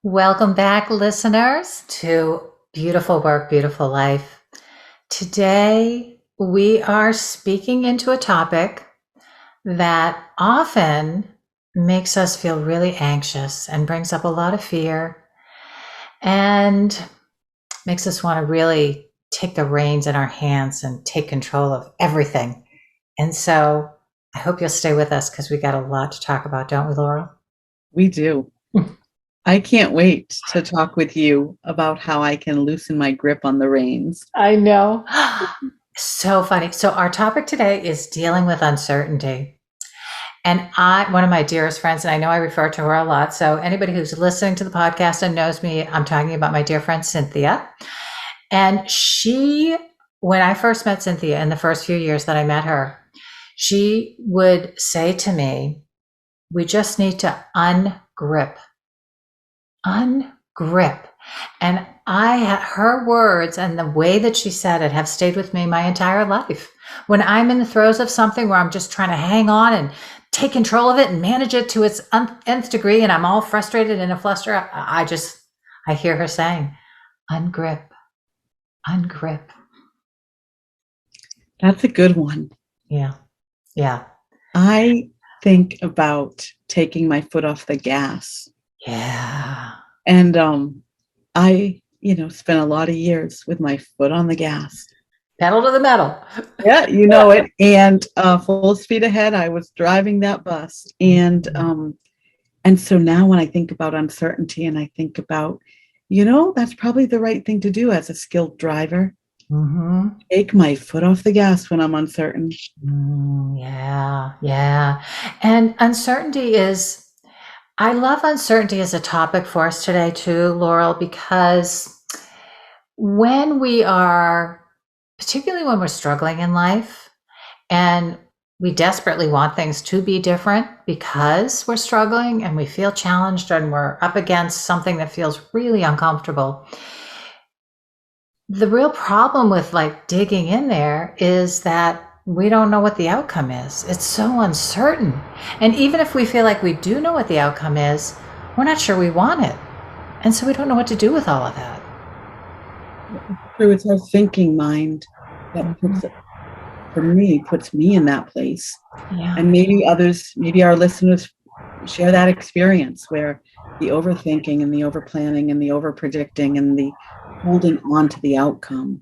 Welcome back, listeners, to Beautiful Work, Beautiful Life. Today, we are speaking into a topic that often makes us feel really anxious and brings up a lot of fear and makes us want to really take the reins in our hands and take control of everything. And so I hope you'll stay with us because we got a lot to talk about, don't we, Laurel? We do. I can't wait to talk with you about how I can loosen my grip on the reins. I know. So funny. So our topic today is dealing with uncertainty. And one of my dearest friends, and I know I refer to her a lot. So anybody who's listening to the podcast and knows me, I'm talking about my dear friend, Cynthia. And when I first met Cynthia in the first few years that I met her, she would say to me, we just need to ungrip. And her words and the way that she said it have stayed with me my entire life. When I'm in the throes of something where I'm just trying to hang on and take control of it and manage it to its nth degree, and I'm all frustrated and in a fluster, I hear her saying, ungrip. That's a good one. Yeah. I think about taking my foot off the gas. Yeah. And I, spent a lot of years with my foot on the gas. Pedal to the metal. Yeah, you know it. And full speed ahead, I was driving that bus. And so now when I think about uncertainty and I think about, that's probably the right thing to do as a skilled driver. Mm-hmm. Take my foot off the gas when I'm uncertain. Yeah. And I love uncertainty as a topic for us today too, Laurel, because particularly when we're struggling in life and we desperately want things to be different because we're struggling and we feel challenged and we're up against something that feels really uncomfortable. The real problem with digging in there is that we don't know what the outcome is. It's so uncertain. And even if we feel like we do know what the outcome is, we're not sure we want it. And so we don't know what to do with all of that. True, it's our thinking mind that puts me in that place. Yeah. And maybe our listeners share that experience where the overthinking and the overplanning and the overpredicting and the holding on to the outcome.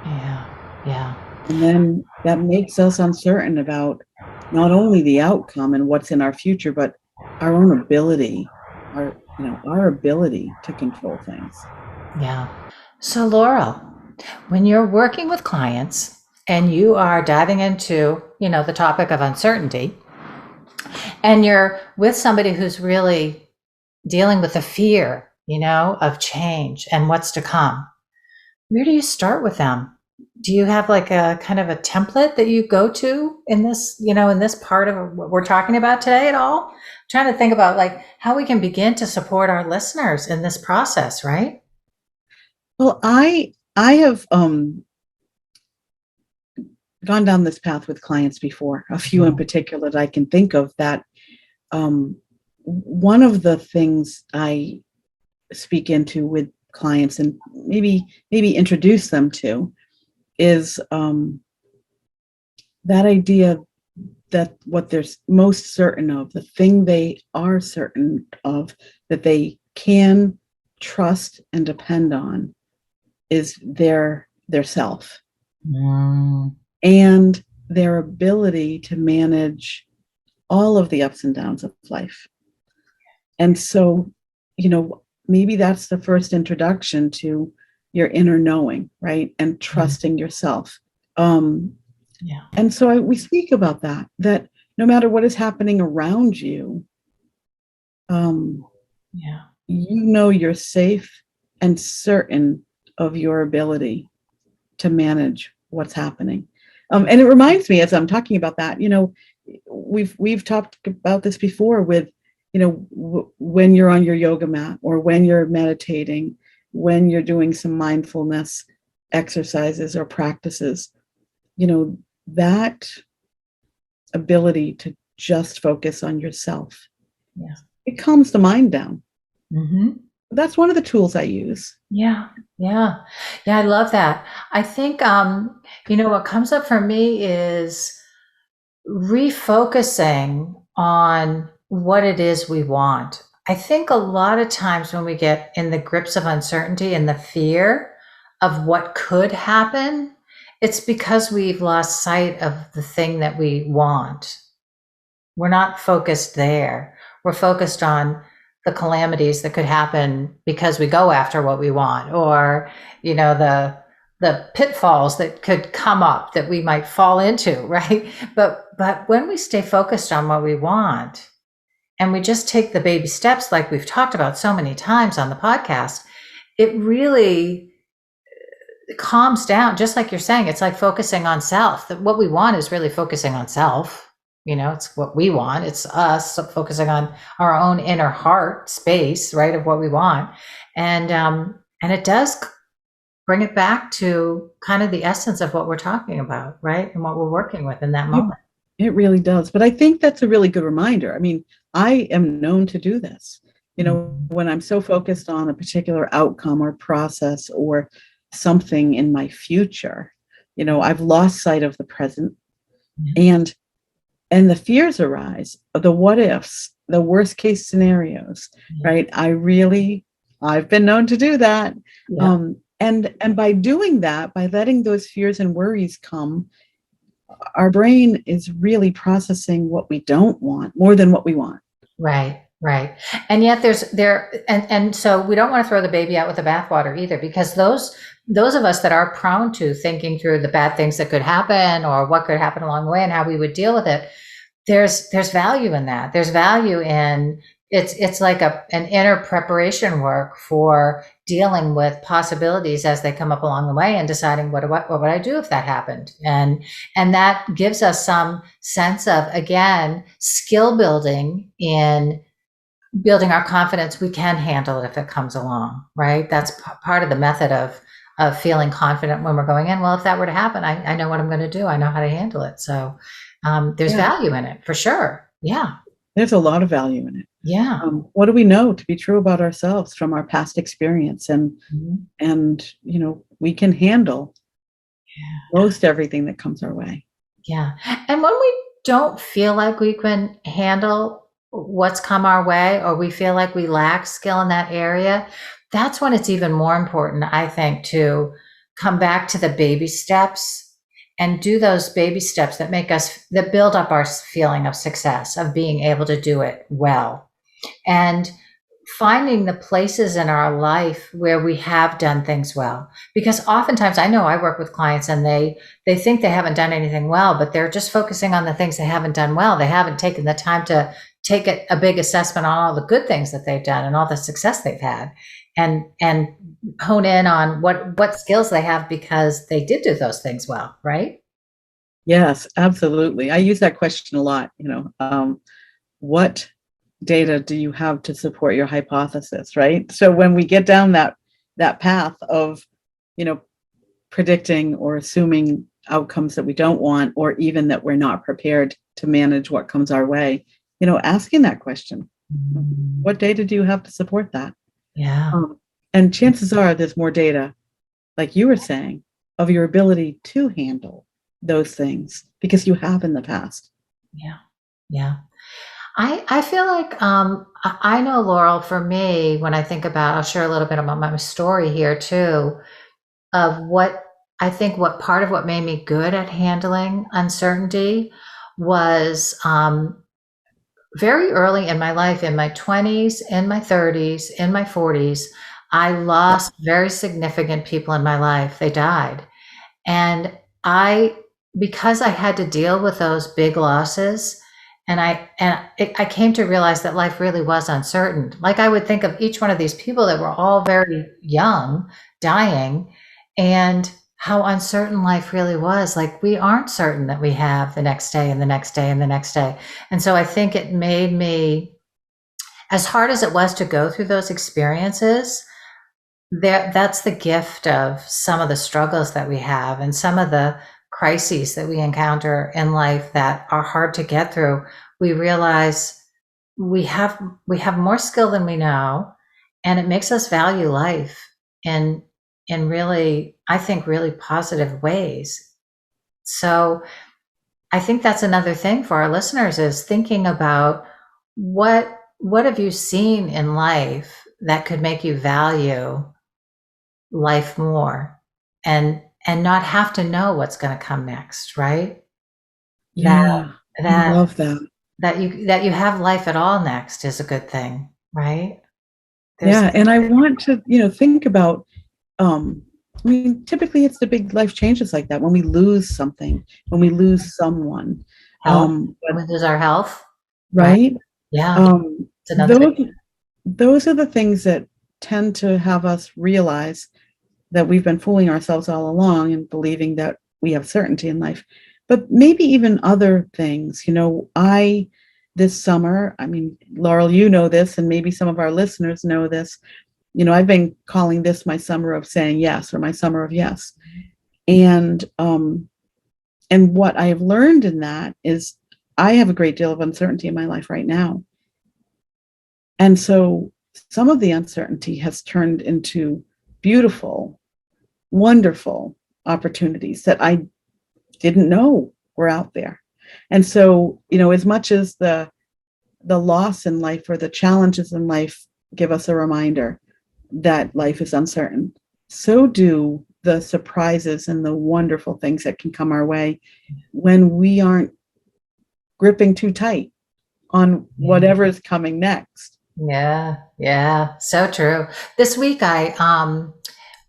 Yeah. And then that makes us uncertain about not only the outcome and what's in our future, but our own ability, our ability to control things. Yeah. So Laurel, when you're working with clients and you are diving into, the topic of uncertainty, and you're with somebody who's really dealing with the fear, of change and what's to come, where do you start with them? Do you have a kind of a template that you go to in this, in this part of what we're talking about today at all? I'm trying to think about how we can begin to support our listeners in this process, right? Well, I have gone down this path with clients before, a few in particular that I can think of, that one of the things I speak into with clients and maybe introduce them to is that idea that what they're most certain of, the thing they are certain of, that they can trust and depend on, is their self and their ability to manage all of the ups and downs of life. And so, maybe that's the first introduction to your inner knowing, right? And trusting yourself. And so we speak about that no matter what is happening around you, you're safe and certain of your ability to manage what's happening. And it reminds me, as I'm talking about that, we've talked about this before with, when you're on your yoga mat or when you're meditating, when you're doing some mindfulness exercises or practices, that ability to just focus on yourself. Yeah. It calms the mind down. Mm-hmm. That's one of the tools I use. Yeah, yeah, yeah. I love that. I think, what comes up for me is refocusing on what it is we want. I think a lot of times when we get in the grips of uncertainty and the fear of what could happen, it's because we've lost sight of the thing that we want. We're not focused there. We're focused on the calamities that could happen because we go after what we want, or the pitfalls that could come up that we might fall into, right? But when we stay focused on what we want and we just take the baby steps like we've talked about so many times on the podcast, it really calms down. Just like you're saying, it's like focusing on self. That what we want is really focusing on self. It's what we want. It's us focusing on our own inner heart space, right, of what we want. And it does bring it back to kind of the essence of what we're talking about, right? And what we're working with in that moment. It really does. But I think that's a really good reminder. I mean, I am known to do this. When I'm so focused on a particular outcome or process or something in my future, I've lost sight of the present. And the fears arise, the what ifs, the worst case scenarios, right? I've been known to do that. Yeah. And by doing that, by letting those fears and worries come, our brain is really processing what we don't want more than what we want. Right, right. And yet and so we don't want to throw the baby out with the bathwater either, because those of us that are prone to thinking through the bad things that could happen or what could happen along the way and how we would deal with it, there's value in that. There's value in it's like an inner preparation work for dealing with possibilities as they come up along the way and deciding what would I do if that happened, and that gives us some sense of, again, skill building in building our confidence. We can handle it if it comes along, right? That's part of the method of feeling confident when we're going in. Well, if that were to happen, I know what I'm going to do. I know how to handle it. So there's value in it for sure. Yeah. There's a lot of value in it. Yeah. What do we know to be true about ourselves from our past experience? And we can handle most everything that comes our way. Yeah. And when we don't feel like we can handle what's come our way, or we feel like we lack skill in that area, that's when it's even more important, I think, to come back to the baby steps and do those baby steps that build up our feeling of success, of being able to do it well. And finding the places in our life where we have done things well. Because oftentimes, I know I work with clients and they think they haven't done anything well, but they're just focusing on the things they haven't done well. They haven't taken the time to take a big assessment on all the good things that they've done and all the success they've had, and hone in on what skills they have because they did do those things well, right? Yes, absolutely. I use that question a lot. What data do you have to support your hypothesis, right? So when we get down that path of, predicting or assuming outcomes that we don't want, or even that we're not prepared to manage what comes our way, asking that question, what data do you have to support that? Yeah. And chances are there's more data, like you were saying, of your ability to handle those things because you have in the past. Yeah. Yeah. I feel like I know, Laurel, for me, when I think about, I'll share a little bit about my story here too, of what I think what part of what made me good at handling uncertainty was very early in my life, in my 20s, in my 30s, in my 40s, I lost very significant people in my life. They died. And because I had to deal with those big losses, I came to realize that life really was uncertain. Like, I would think of each one of these people that were all very young, dying, and how uncertain life really was. Like, we aren't certain that we have the next day and the next day and the next day. And so I think it made me, as hard as it was to go through those experiences, that's the gift of some of the struggles that we have and some of the crises that we encounter in life that are hard to get through. We realize we have more skill than we know, and it makes us value life in really, I think, really positive ways. So I think that's another thing for our listeners, is thinking about what have you seen in life that could make you value life more, and not have to know what's going to come next, right? That Yeah, I that love that. that you have life at all next is a good thing, right? There's Yeah, and I want to, think about, I mean, typically it's the big life changes like that when we lose something, when we lose someone. health. But There's our health, right? right, Yeah, um, it's another big. those are the things that tend to have us realize that we've been fooling ourselves all along and believing that we have certainty in life. But maybe even other things. This summer, I mean, Laurel, you know this, and maybe some of our listeners know this. I've been calling this my summer of saying yes, or my summer of yes. And what I have learned in that is I have a great deal of uncertainty in my life right now. And so some of the uncertainty has turned into beautiful, wonderful opportunities that I didn't know were out there. And so, as much as the loss in life or the challenges in life give us a reminder that life is uncertain, so do the surprises and the wonderful things that can come our way when we aren't gripping too tight on whatever is coming next. Yeah, yeah, so true. This week I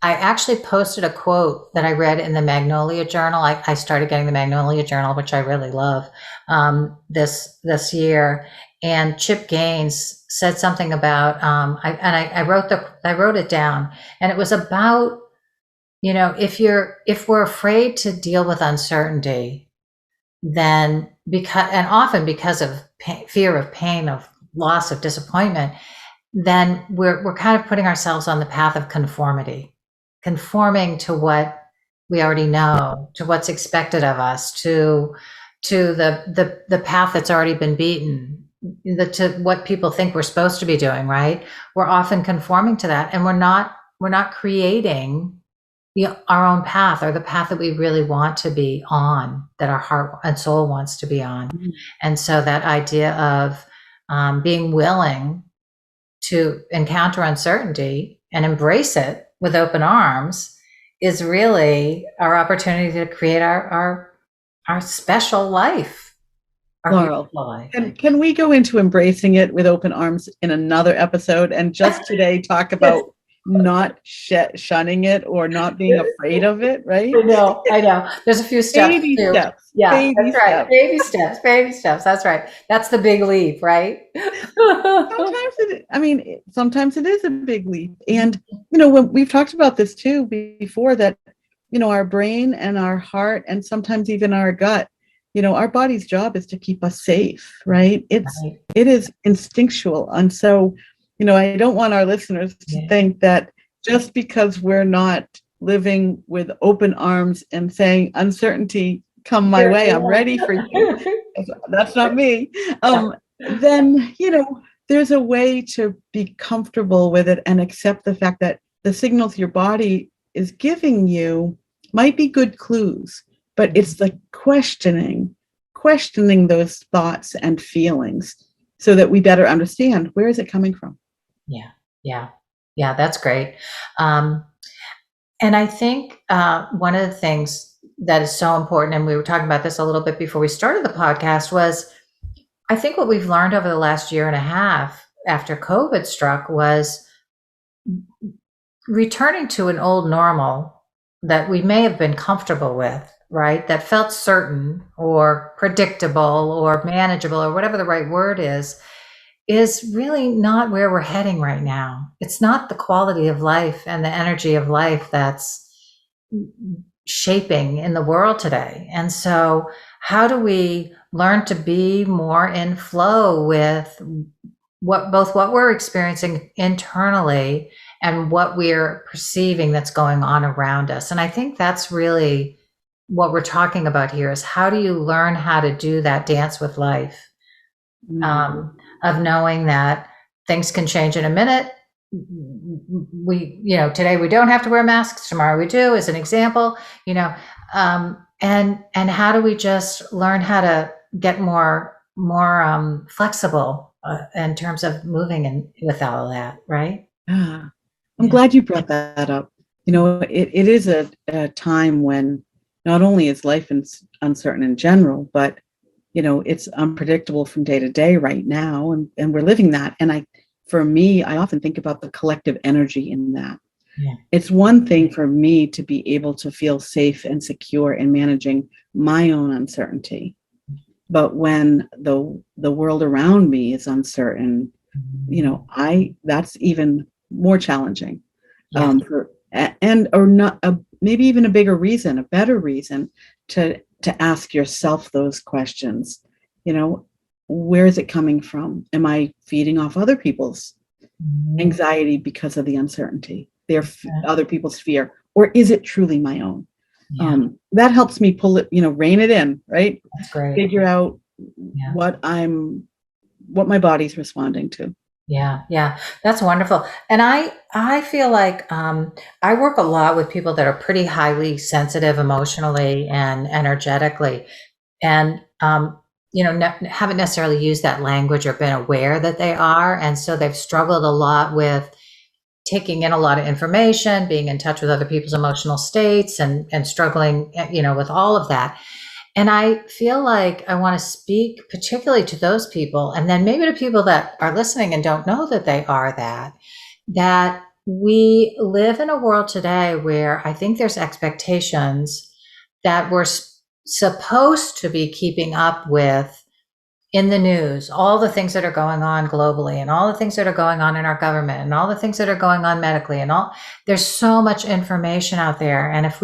actually posted a quote that I read in the Magnolia Journal. I started getting the Magnolia Journal, which I really love, this year. And Chip Gaines said something about, I wrote it down, and it was about, if we're afraid to deal with uncertainty, then often because of fear of pain, of loss, of disappointment, then we're kind of putting ourselves on the path of conformity, conforming to what we already know, to what's expected of us, to the path that's already been beaten, to what people think we're supposed to be doing, right? We're often conforming to that, and we're not creating our own path, or the path that we really want to be on, that our heart and soul wants to be on. Mhm. And so that idea of being willing to encounter uncertainty and embrace it with open arms is really our opportunity to create our special life, our Laurel, beautiful life. can we go into embracing it with open arms in another episode, and just today talk Yes. about not shunning it or not being afraid of it, right? I know. There's a few steps Baby too. steps, Yeah, baby that's right. steps. Baby steps, baby steps. That's right. That's the big leap, right? Sometimes it is a big leap. And, when we've talked about this too before, that, our brain and our heart and sometimes even our gut, our body's job is to keep us safe, right? Right. It is instinctual. And so, I don't want our listeners to Yeah. think that just because we're not living with open arms and saying, uncertainty, come my way, I'm ready for you. That's not me. Then, there's a way to be comfortable with it and accept the fact that the signals your body is giving you might be good clues, but it's the questioning those thoughts and feelings so that we better understand, where is it coming from? Yeah, yeah, yeah, that's great. And I think one of the things that is so important, and we were talking about this a little bit before we started the podcast, was I think what we've learned over the last year and a half after COVID struck was returning to an old normal that we may have been comfortable with, right? That felt certain or predictable or manageable, or whatever the right word is really not where we're heading right now. It's not the quality of life and the energy of life that's shaping in the world today. And so, how do we learn to be more in flow with what we're experiencing internally and what we're perceiving that's going on around us? And I think that's really what we're talking about here, is how do you learn how to do that dance with life, Mm-hmm. of knowing that things can change in a minute, today we don't have to wear masks, tomorrow we do, as an example, and how do we just learn how to get more flexible in terms of moving and with all of that, right? Yeah. I'm Yeah. glad you brought that up. It is a time when not only is life uncertain in general, but it's unpredictable from day to day right now, and we're living that. And for me, I often think about the collective energy in that. Yeah. It's one thing for me to be able to feel safe and secure in managing my own uncertainty. But when the world around me is uncertain, that's even more challenging. Yeah. Or not, maybe even a better reason to ask yourself those questions. Where is it coming from? Am I feeding off other people's anxiety because of the uncertainty, other people's fear, or is it truly my own? Yeah. That helps me pull it, rein it in, right? That's great. Figure out Yeah. what my body's responding to. Yeah, that's wonderful. And I feel like I work a lot with people that are pretty highly sensitive emotionally and energetically, and haven't necessarily used that language or been aware that they are, and so they've struggled a lot with taking in a lot of information, being in touch with other people's emotional states, and struggling, with all of that. And I feel like I want to speak particularly to those people, and then maybe to people that are listening and don't know that they are that we live in a world today where I think there's expectations that we're supposed to be keeping up with in the news, all the things that are going on globally, and all the things that are going on in our government, and all the things that are going on medically, there's so much information out there. And if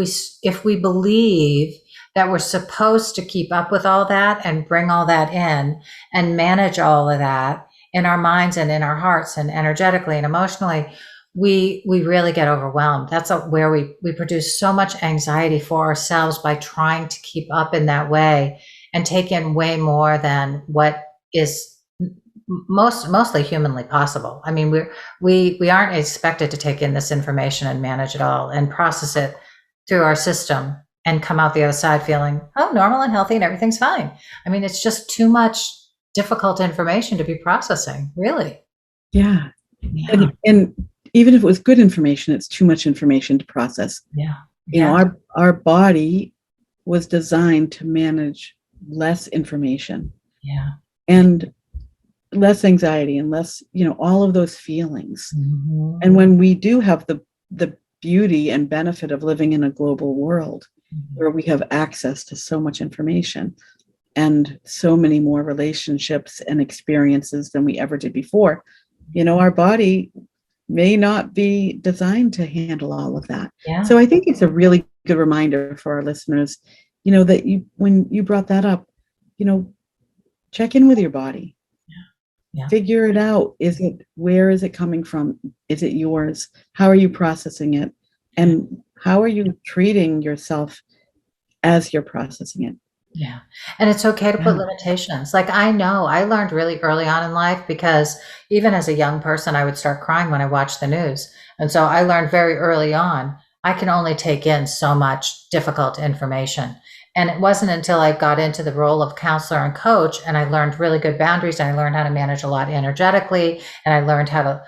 we believe that we're supposed to keep up with all that and bring all that in and manage all of that in our minds and in our hearts and energetically and emotionally, we really get overwhelmed. That's where we produce so much anxiety for ourselves by trying to keep up in that way and take in way more than what is mostly humanly possible. I mean, we aren't expected to take in this information and manage it all and process it through our system and come out the other side feeling, oh, normal and healthy and everything's fine. I mean, it's just too much difficult information to be processing, really. Yeah. Yeah. And even if it was good information, it's too much information to process. Yeah. Our body was designed to manage less information. Yeah. And less anxiety and less, all of those feelings. Mm-hmm. And when we do have the beauty and benefit of living in a global world, mm-hmm. where we have access to so much information and so many more relationships and experiences than we ever did before, our body may not be designed to handle all of that. Yeah. So I think it's a really good reminder for our listeners, that when you brought that up, check in with your body. Yeah. Figure it out. Where is it coming from? Is it yours? How are you processing it? And how are you treating yourself as you're processing it? Yeah. And it's okay to put limitations. Like, I know I learned really early on in life, because even as a young person, I would start crying when I watched the news. And so I learned very early on, I can only take in so much difficult information. And it wasn't until I got into the role of counselor and coach, and I learned really good boundaries, and I learned how to manage a lot energetically, and I learned how to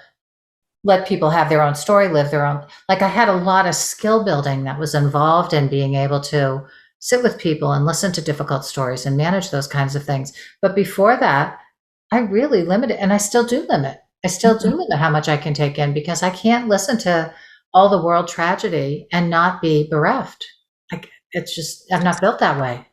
let people have their own story, live their own, like, I had a lot of skill building that was involved in being able to sit with people and listen to difficult stories and manage those kinds of things. But before that, I really limited, and I still do limit. I still do limit how much I can take in, because I can't listen to all the world tragedy and not be bereft. Like, it's just, I'm not built that way.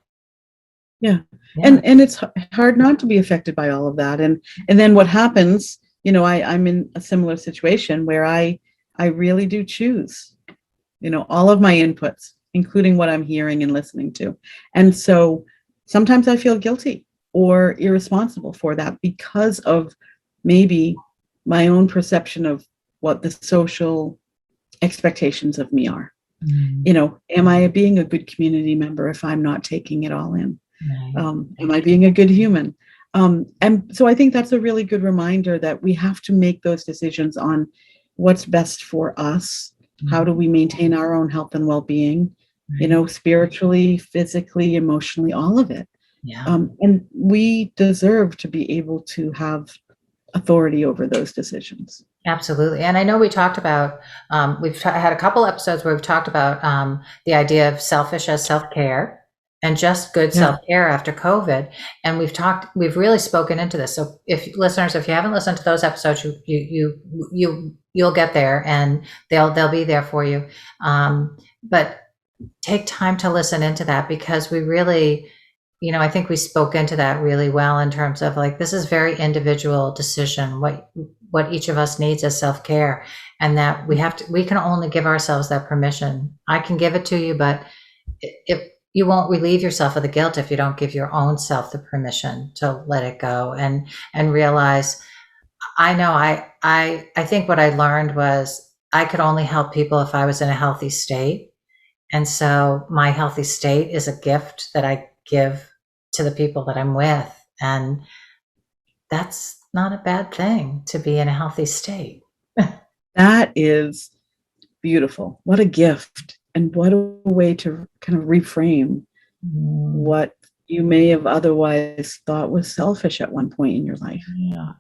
Yeah. And it's hard not to be affected by all of that. And then what happens, I'm in a similar situation where I really do choose, all of my inputs, including what I'm hearing and listening to. And so sometimes I feel guilty or irresponsible for that, because of maybe my own perception of what the social expectations of me are. Mm-hmm. Am I being a good community member if I'm not taking it all in? Right. Am I being a good human? And so I think that's a really good reminder that we have to make those decisions on, what's best for us. How do we maintain our own health and well-being, spiritually, physically, emotionally, all of it. Yeah. And we deserve to be able to have authority over those decisions. Absolutely. And I know we talked about, we've had a couple episodes where we've talked about the idea of selfish as self-care and just good Yeah. self-care after COVID. And we've really spoken into this. So if you haven't listened to those episodes, you'll get there and they'll be there for you. But take time to listen into that, because we really, I think we spoke into that really well in terms of like, this is very individual decision, what each of us needs as self-care, and that we can only give ourselves that permission. I can give it to you, but if you won't relieve yourself of the guilt if you don't give your own self the permission to let it go and realize. I know I think what I learned was I could only help people if I was in a healthy state. And so my healthy state is a gift that I give to the people that I'm with. And that's not a bad thing, to be in a healthy state. That is beautiful. What a gift. And what a way to kind of reframe what you may have otherwise thought was selfish at one point in your life. Yeah.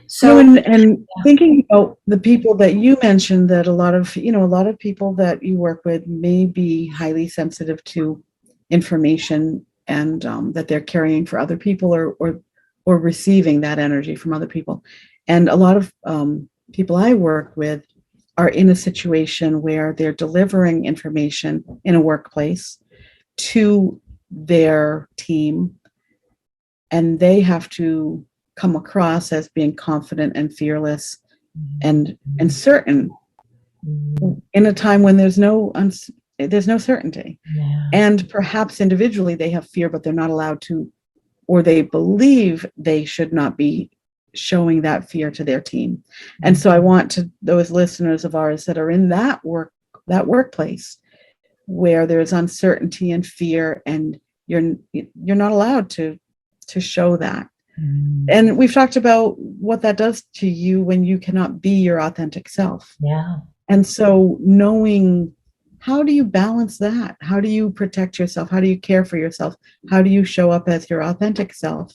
So, and thinking about the people that you mentioned, that a lot of people that you work with may be highly sensitive to information, and that they're carrying for other people, or receiving that energy from other people. And a lot of people I work with are in a situation where they're delivering information in a workplace to their team, and they have to come across as being confident and fearless and certain in a time when there's no certainty. Yeah. And perhaps individually they have fear, but they're not allowed to, or they believe they should not be showing that fear to their team. And so I want to those listeners of ours that are in that workplace where there's uncertainty and fear, and you're not allowed to show that. And we've talked about what that does to you when you cannot be your authentic self. Yeah. And so knowing, how do you balance that? How do you protect yourself? How do you care for yourself? How do you show up as your authentic self?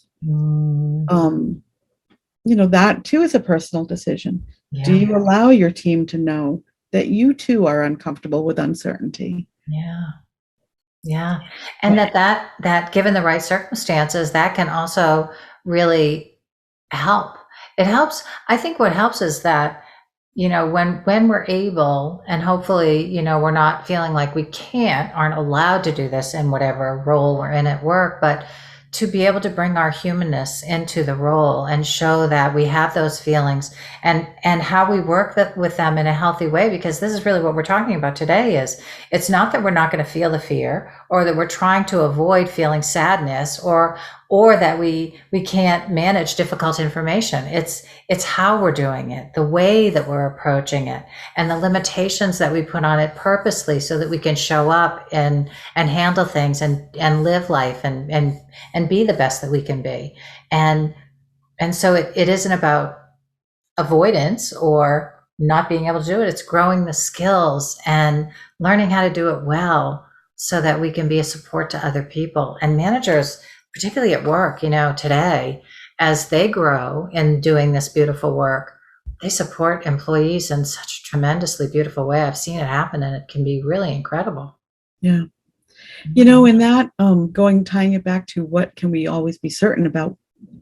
That too is a personal decision. Yeah. Do you allow your team to know that you too are uncomfortable with uncertainty? Yeah. And that given the right circumstances, that can also really help. It helps. I think what helps is that, when we're able, and hopefully, we're not feeling like we aren't allowed to do this in whatever role we're in at work, but to be able to bring our humanness into the role and show that we have those feelings, and how we work with them in a healthy way. Because this is really what we're talking about today. Is it's not that we're not going to feel the fear, or that we're trying to avoid feeling sadness, or that we can't manage difficult information. It's how we're doing it, the way that we're approaching it, and the limitations that we put on it purposely, so that we can show up and handle things and live life and be the best that we can be. And so it isn't about avoidance or not being able to do it. It's growing the skills and learning how to do it well, so that we can be a support to other people. And managers, particularly at work, today, as they grow in doing this beautiful work, they support employees in such a tremendously beautiful way. I've seen it happen, and it can be really incredible. Yeah. In that, tying it back to what can we always be certain about,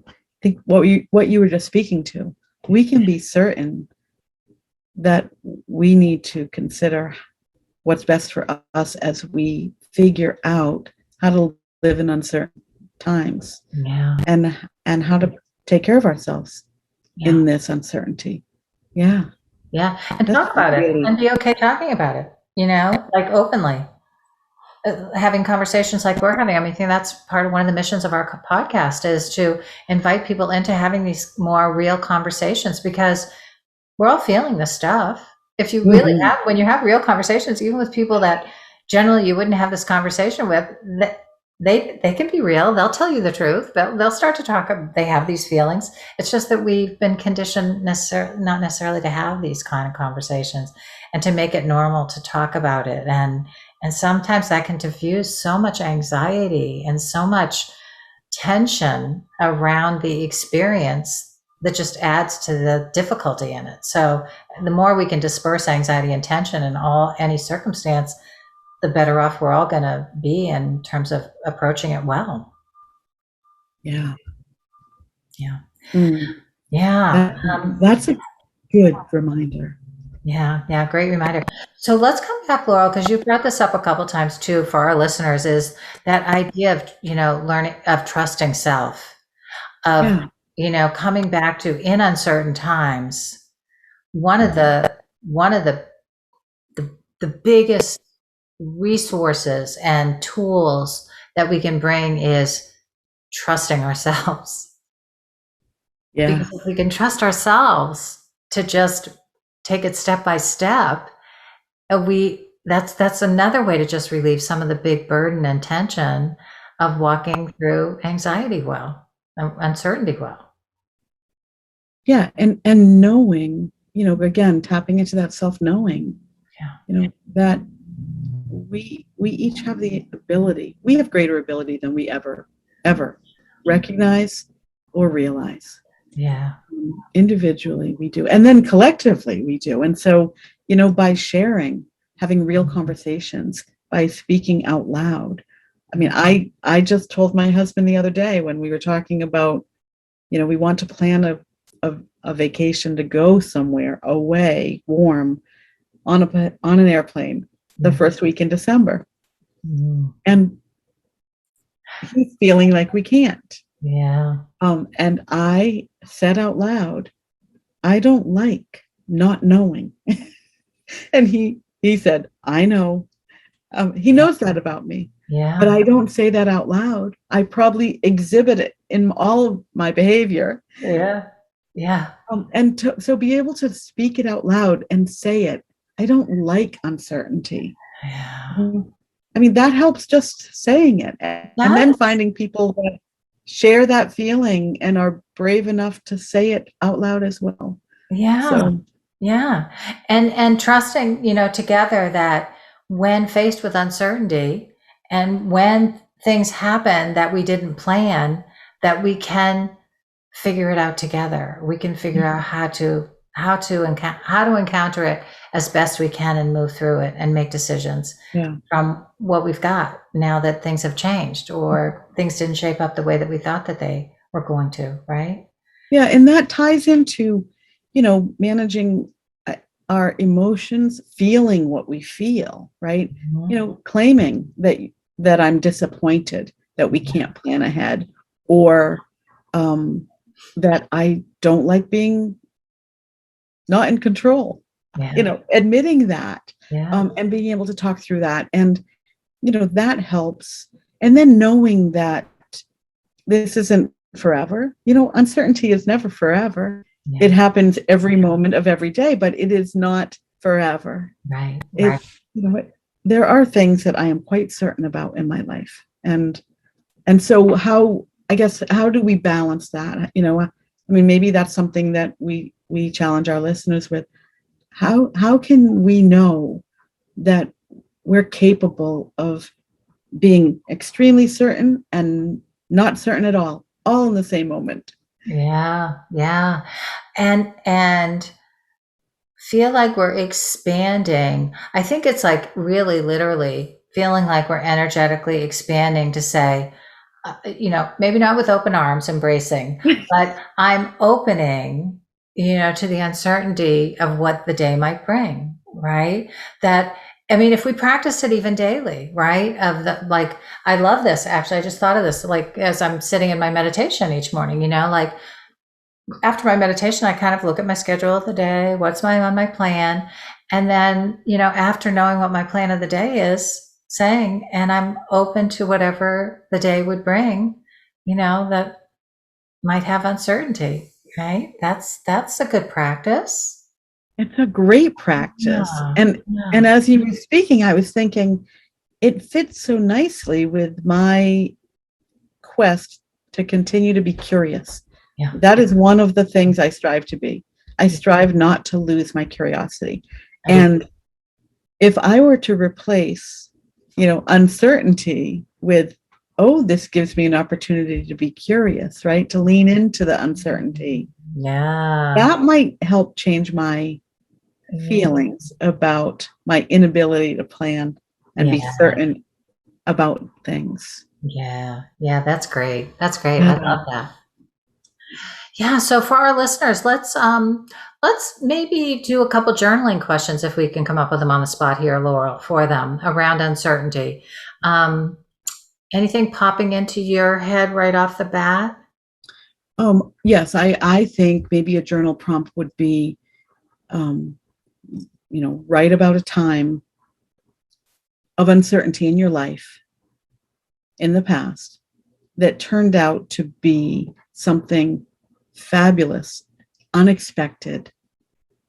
I think what you were just speaking to, we can be certain that we need to consider what's best for us as we figure out how to live in uncertain times, and how to take care of ourselves in this uncertainty. And Talk about it, and be okay talking about it, like openly, having conversations like we're having. I think that's part of one of the missions of our podcast, is to invite people into having these more real conversations, because we're all feeling this stuff. If you really when you have real conversations, even with people that generally you wouldn't have this conversation with, they can be real. They'll tell you the truth. They'll start to talk. They have these feelings. It's just that we've been conditioned not necessarily to have these kind of conversations and to make it normal to talk about it. And sometimes that can diffuse so much anxiety and so much tension around the experience that just adds to the difficulty in it. So the more we can disperse anxiety and tension in any circumstance, the better off we're all going to be in terms of approaching it well. Yeah. Yeah. Mm. Yeah. That's a good reminder. Yeah. Great reminder. So let's come back, Laurel, because you've brought this up a couple times too for our listeners, is that idea of, learning, of trusting self, of, coming back to, in uncertain times, one of the biggest resources and tools that we can bring is trusting ourselves. Yeah. Because if we can trust ourselves to just take it step by step, that's another way to just relieve some of the big burden and tension of walking through anxiety well, uncertainty well. Yeah, and knowing, again, tapping into that self-knowing, that we each have the ability. We have greater ability than we ever recognize or realize. Yeah. Individually we do, and then collectively we do. And so, by sharing, having real conversations, by speaking out loud. I mean, I just told my husband the other day when we were talking about, we want to plan a vacation to go somewhere away, warm, on an airplane the first week in December. And he's feeling like we can't. Yeah. And I said out loud, I don't like not knowing. And he said, I know. He knows that about me. Yeah. But I don't say that out loud. I probably exhibit it in all of my behavior. Yeah. Yeah. And so be able to speak it out loud and say it. I don't like uncertainty. Yeah. I mean, that helps just saying it. And then finding people that share that feeling and are brave enough to say it out loud as well. Yeah. So, yeah. And trusting, together that when faced with uncertainty and when things happen that we didn't plan, that we can figure it out together. We can figure out how to encounter it as best we can and move through it and make decisions from what we've got now that things have changed or things didn't shape up the way that we thought that they were going to, right? Yeah, and that ties into, managing our emotions, feeling what we feel, right? Claiming that I'm disappointed that we can't plan ahead, or that I don't like being not in control. Admitting that, and being able to talk through that, and that helps. And then knowing that this isn't forever. Uncertainty is never forever. It happens every moment of every day, but it is not forever. Right. There are things that I am quite certain about in my life, and so how do we balance that? I mean, maybe that's something that we challenge our listeners with. How can we know that we're capable of being extremely certain and not certain at all in the same moment? Yeah. And feel like we're expanding. I think it's like really literally feeling like we're energetically expanding to say, maybe not with open arms, embracing, but I'm opening, to the uncertainty of what the day might bring, right? If we practice it even daily, right? I love this. Actually, I just thought of this, like, as I'm sitting in my meditation each morning, like after my meditation, I kind of look at my schedule of the day, what's on my plan. And then, after knowing what my plan of the day is, saying, and I'm open to whatever the day would bring, that might have uncertainty, right? That's a good practice. It's a great practice. And as you were speaking, I was thinking, it fits so nicely with my quest to continue to be curious. Yeah. That is one of the things I strive to be. I strive not to lose my curiosity. I do. And if I were to replace, uncertainty with, oh, this gives me an opportunity to be curious, right? To lean into the uncertainty. Yeah. That might help change my feelings about my inability to plan and be certain about things. Yeah. Yeah. That's great. That's great. I Yeah. love that. Yeah. So for our listeners, let's maybe do a couple journaling questions if we can come up with them on the spot here, Laurel, for them around uncertainty. Anything popping into your head right off the bat? Yes, I think maybe a journal prompt would be, write about a time of uncertainty in your life in the past that turned out to be something fabulous, unexpected,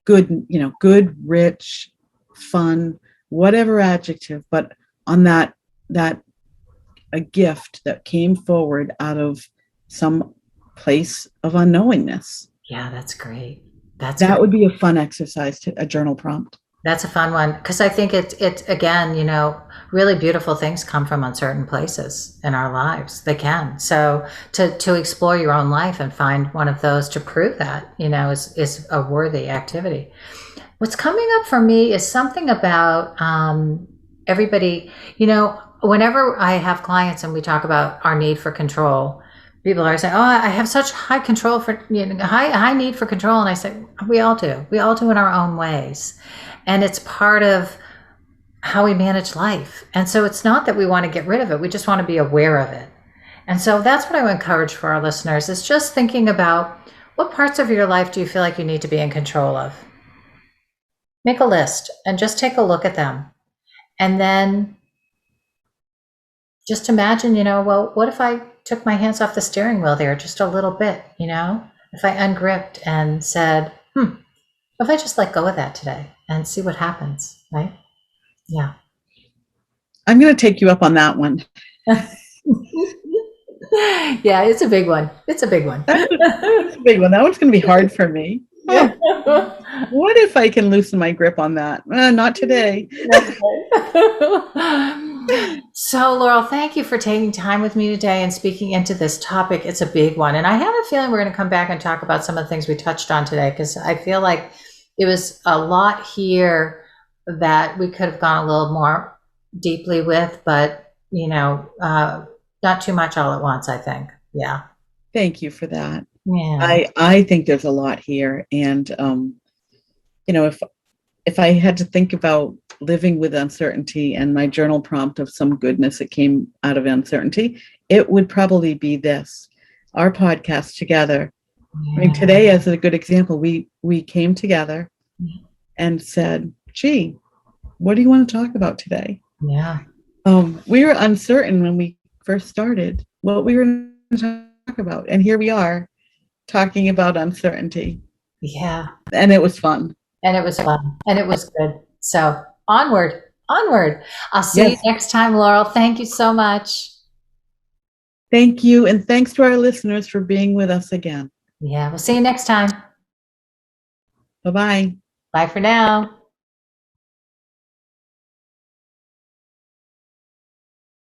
good, rich, fun, whatever adjective, but on that a gift that came forward out of some place of unknowingness. Yeah, that's great. That's That great. would be a fun exercise, to a journal prompt. That's a fun one because I think it's again, really beautiful things come from uncertain places in our lives. They can. So to explore your own life and find one of those to prove that, is a worthy activity. What's coming up for me is something about everybody, whenever I have clients and we talk about our need for control, people are saying, "Oh, I have such high control for, high need for control." And I say, we all do. We all do in our own ways. And it's part of how we manage life. And so it's not that we want to get rid of it. We just want to be aware of it. And so that's what I would encourage for our listeners is just thinking about what parts of your life do you feel like you need to be in control of? Make a list and just take a look at them. And then just imagine, well, what if I took my hands off the steering wheel there just a little bit, if I ungripped and said, if I just let go of that today and see what happens, right? Yeah. I'm going to take you up on that one. Yeah, it's a big one. It's a big one. That's a big one. That one's going to be hard for me. Oh, what if I can loosen my grip on that? Not today. So, Laurel, thank you for taking time with me today and speaking into this topic. It's a big one. And I have a feeling we're going to come back and talk about some of the things we touched on today because I feel like it was a lot here that we could have gone a little more deeply with, but, not too much all at once, I think. Yeah. Thank you for that. Yeah. I think there's a lot here. And, if I had to think about living with uncertainty and my journal prompt of some goodness that came out of uncertainty, it would probably be this, our podcast together. I mean, today, as a good example, we came together and said, gee, what do you want to talk about today? Yeah. We were uncertain when we first started what we were going to talk about. And here we are talking about uncertainty. Yeah. And it was fun. And it was fun. And it was good. So onward. I'll see you next time, Laurel. Thank you so much. Thank you. And thanks to our listeners for being with us again. Yeah. We'll see you next time. Bye-bye. Bye for now.